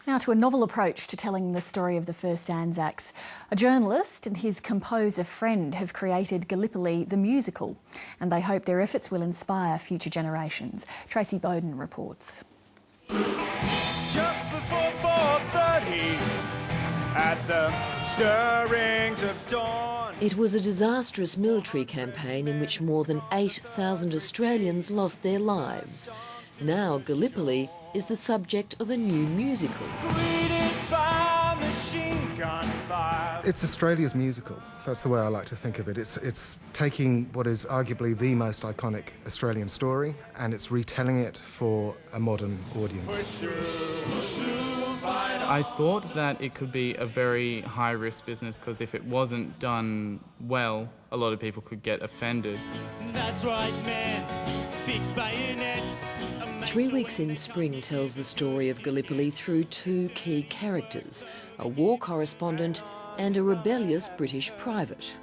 Now to a novel approach to telling the story of the first ANZACs. A journalist and his composer friend have created Gallipoli the musical, and they hope their efforts will inspire future generations. Tracy Bowden reports. Just before 4:30 at the stirrings of dawn. It was a disastrous military campaign in which more than 8,000 Australians lost their lives. Now Gallipoli is the subject of a new musical. It's Australia's musical. That's the way I like to think of it. It's taking what is arguably the most iconic Australian story and it's retelling it for a modern audience. I thought that it could be a very high-risk business because if it wasn't done well, a lot of people could get offended. That's right, man. Fix bayonets. 3 Weeks in Spring tells the story of Gallipoli through two key characters, a war correspondent and a rebellious British private.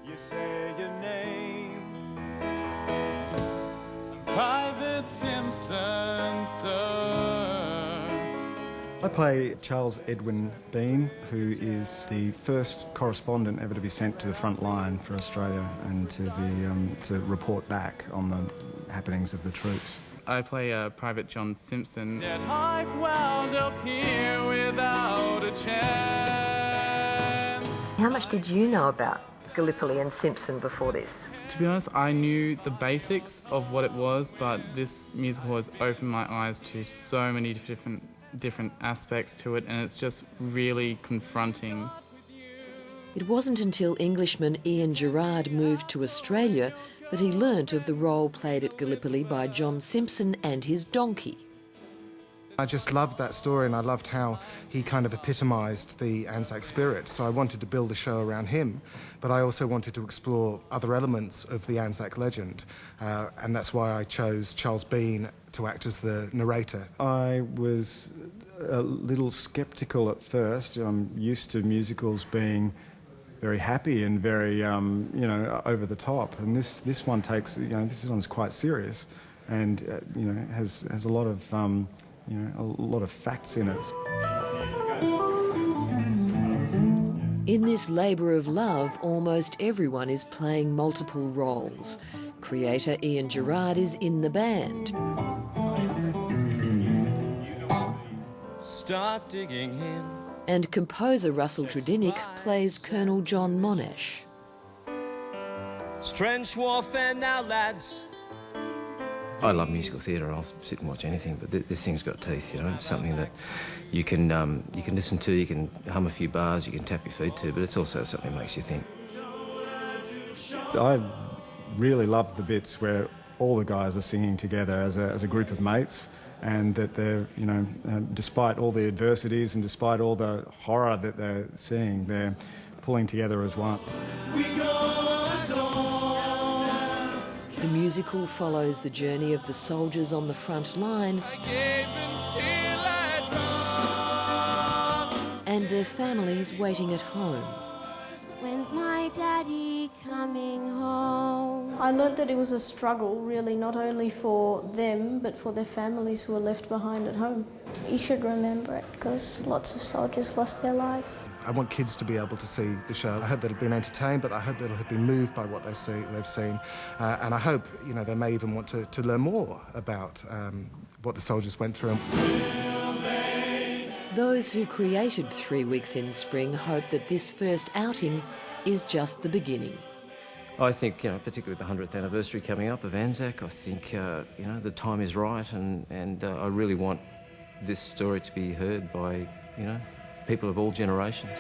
You say your name. Private Simpson, sir. I play Charles Edwin Dane, who is the first correspondent ever to be sent to the front line for Australia and to report back on the happenings of the troops. I play Private John Simpson. I've wound up here without a chance. How much did you know about Gallipoli and Simpson before this? To be honest, I knew the basics of what it was, but this musical has opened my eyes to so many different aspects to it, and it's just really confronting. It wasn't until Englishman Ian Gerard moved to Australia that he learnt of the role played at Gallipoli by John Simpson and his donkey. I just loved that story and I loved how he kind of epitomised the ANZAC spirit, so I wanted to build a show around him, but I also wanted to explore other elements of the ANZAC legend, and that's why I chose Charles Bean to act as the narrator. I was a little sceptical at first. I'm used to musicals being very happy and very, over the top, and this one takes, this one's quite serious, and has a lot of, a lot of facts in it. In this labour of love, almost everyone is playing multiple roles. Creator Ian Gerard is in the band. Start digging in. And composer Russell Tredinnick plays Colonel John Monash. It's trench warfare now, lads. I love musical theatre. I'll sit and watch anything, but this thing's got teeth. It's something that you can listen to, you can hum a few bars, you can tap your feet to, but it's also something that makes you think. I really love the bits where all the guys are singing together as a group of mates, and that they're, despite all the adversities and despite all the horror that they're seeing, they're pulling together as one. The musical follows the journey of the soldiers on the front line and their families waiting at home. When's my daddy coming home? I learnt that it was a struggle, really, not only for them, but for their families who were left behind at home. You should remember it, because lots of soldiers lost their lives. I want kids to be able to see the show. I hope they'll have been entertained, but I hope they'll have been moved by what they've seen. And I hope, they may even want to learn more about what the soldiers went through. Those who created 3 Weeks in Spring hope that this first outing is just the beginning. I think, particularly with the 100th anniversary coming up of ANZAC, I think, the time is right, and I really want this story to be heard by, people of all generations.